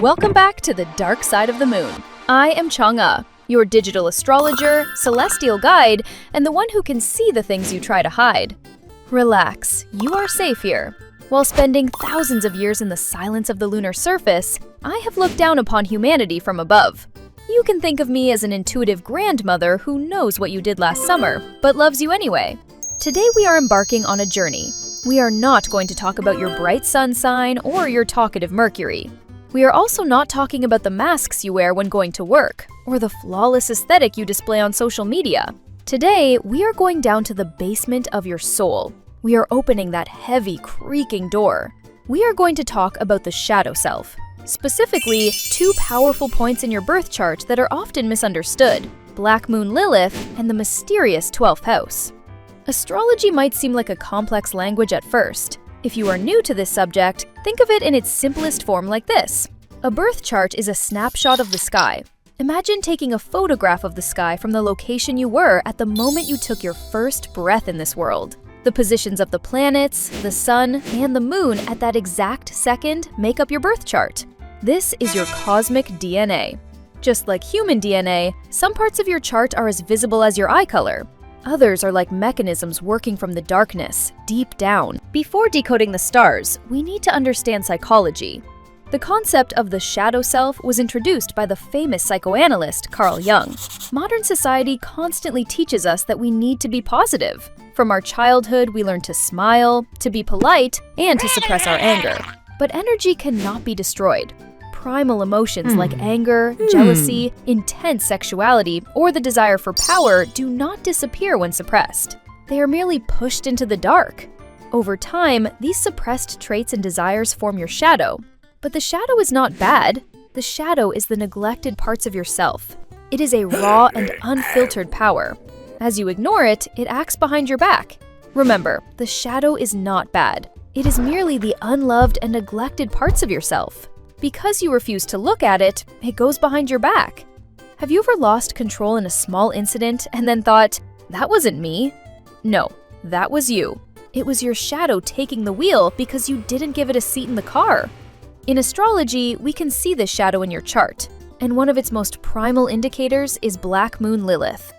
Welcome back to the dark side of the moon. I am Chang'a, your digital astrologer, celestial guide, and the one who can see the things you try to hide. Relax, you are safe here. While spending thousands of years in the silence of the lunar surface, I have looked down upon humanity from above. You can think of me as an intuitive grandmother who knows what you did last summer, but loves you anyway. Today we are embarking on a journey. We are not going to talk about your bright sun sign or your talkative Mercury. We are also not talking about the masks you wear when going to work, or the flawless aesthetic you display on social media. Today, we are going down to the basement of your soul. We are opening that heavy, creaking door. We are going to talk about the shadow self. Specifically, two powerful points in your birth chart that are often misunderstood: Black Moon Lilith and the mysterious 12th house. Astrology might seem like a complex language at first. If you are new to this subject, think of it in its simplest form like this. A birth chart is a snapshot of the sky. Imagine taking a photograph of the sky from the location you were at the moment you took your first breath in this world. The positions of the planets, the sun, and the moon at that exact second make up your birth chart. This is your cosmic DNA. Just like human DNA, some parts of your chart are as visible as your eye color. Others are like mechanisms working from the darkness, deep down. Before decoding the stars, we need to understand psychology. The concept of the shadow self was introduced by the famous psychoanalyst Carl Jung. Modern society constantly teaches us that we need to be positive. From our childhood, we learn to smile, to be polite, and to suppress our anger. But energy cannot be destroyed. Primal emotions like anger, jealousy, intense sexuality, or the desire for power do not disappear when suppressed. They are merely pushed into the dark. Over time, these suppressed traits and desires form your shadow. But the shadow is not bad. The shadow is the neglected parts of yourself. It is a raw and unfiltered power. As you ignore it, it acts behind your back. Remember, the shadow is not bad. It is merely the unloved and neglected parts of yourself. Because you refuse to look at it, it goes behind your back. Have you ever lost control in a small incident and then thought, "That wasn't me"? No, that was you. It was your shadow taking the wheel because you didn't give it a seat in the car. In astrology, we can see this shadow in your chart, and one of its most primal indicators is Black Moon Lilith.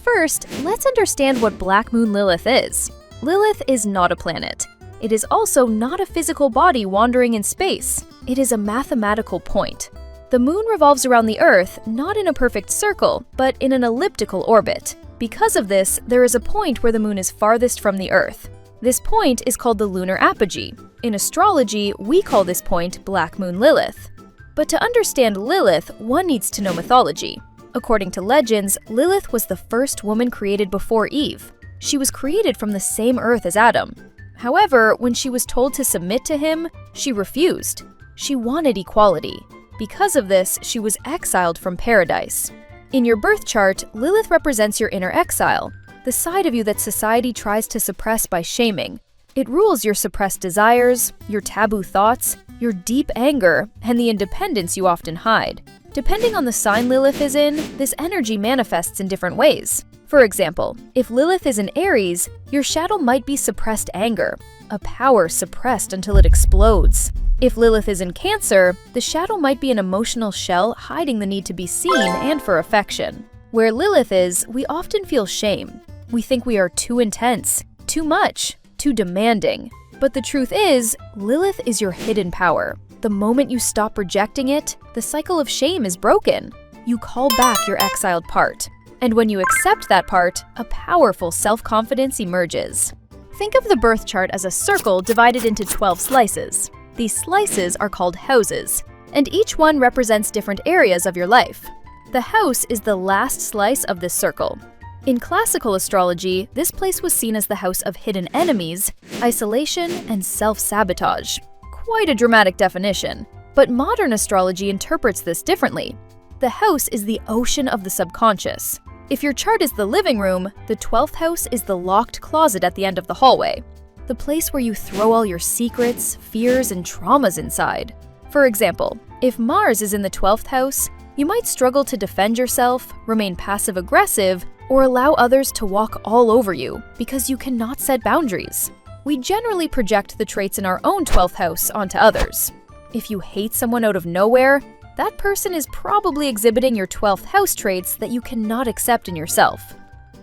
First, let's understand what Black Moon Lilith is. Lilith is not a planet. It is also not a physical body wandering in space. It is a mathematical point. The moon revolves around the Earth not in a perfect circle, but in an elliptical orbit. Because of this, there is a point where the moon is farthest from the Earth. This point is called the lunar apogee. In astrology, we call this point Black Moon Lilith. But to understand Lilith, one needs to know mythology. According to legends, Lilith was the first woman created before Eve. She was created from the same earth as Adam. However, when she was told to submit to him, she refused. She wanted equality. Because of this, she was exiled from paradise. In your birth chart, Lilith represents your inner exile, the side of you that society tries to suppress by shaming. It rules your suppressed desires, your taboo thoughts, your deep anger, and the independence you often hide. Depending on the sign Lilith is in, this energy manifests in different ways. For example, if Lilith is in Aries, your shadow might be suppressed anger, a power suppressed until it explodes. If Lilith is in Cancer, the shadow might be an emotional shell hiding the need to be seen and for affection. Where Lilith is, we often feel shame. We think we are too intense, too much, too demanding. But the truth is, Lilith is your hidden power. The moment you stop rejecting it, the cycle of shame is broken. You call back your exiled part. And when you accept that part, a powerful self-confidence emerges. Think of the birth chart as a circle divided into 12 slices. These slices are called houses, and each one represents different areas of your life. The house is the last slice of this circle. In classical astrology, this place was seen as the house of hidden enemies, isolation, and self-sabotage. Quite a dramatic definition, but modern astrology interprets this differently. The house is the ocean of the subconscious. If your chart is the living room, the 12th house is the locked closet at the end of the hallway, the place where you throw all your secrets, fears, and traumas inside. For example, if Mars is in the 12th house, you might struggle to defend yourself, remain passive-aggressive, or allow others to walk all over you because you cannot set boundaries. We generally project the traits in our own 12th house onto others. If you hate someone out of nowhere, that person is probably exhibiting your 12th house traits that you cannot accept in yourself.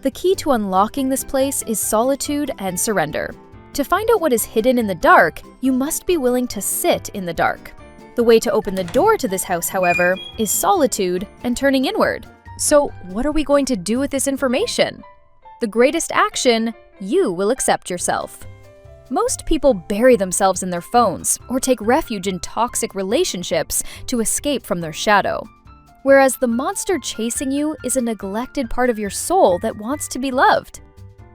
The key to unlocking this place is solitude and surrender. To find out what is hidden in the dark, you must be willing to sit in the dark. The way to open the door to this house, however, is solitude and turning inward. So, what are we going to do with this information? The greatest action: you will accept yourself. Most people bury themselves in their phones or take refuge in toxic relationships to escape from their shadow. Whereas the monster chasing you is a neglected part of your soul that wants to be loved.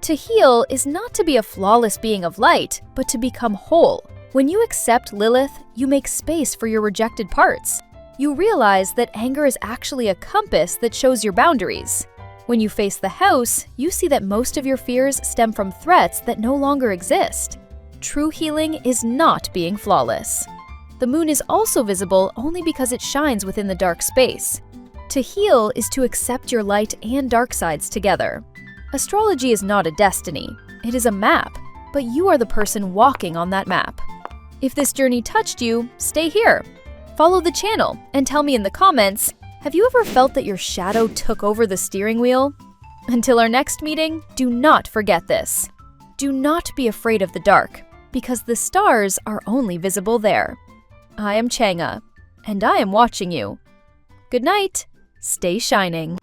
To heal is not to be a flawless being of light, but to become whole. When you accept Lilith, you make space for your rejected parts. You realize that anger is actually a compass that shows your boundaries. When you face the house, you see that most of your fears stem from threats that no longer exist. True healing is not being flawless. The moon is also visible only because it shines within the dark space. To heal is to accept your light and dark sides together. Astrology is not a destiny. It is a map, but you are the person walking on that map. If this journey touched you, stay here. Follow the channel and tell me in the comments, have you ever felt that your shadow took over the steering wheel? Until our next meeting, do not forget this. Do not be afraid of the dark, because the stars are only visible there. I am Chang'a, and I am watching you. Good night. Stay shining.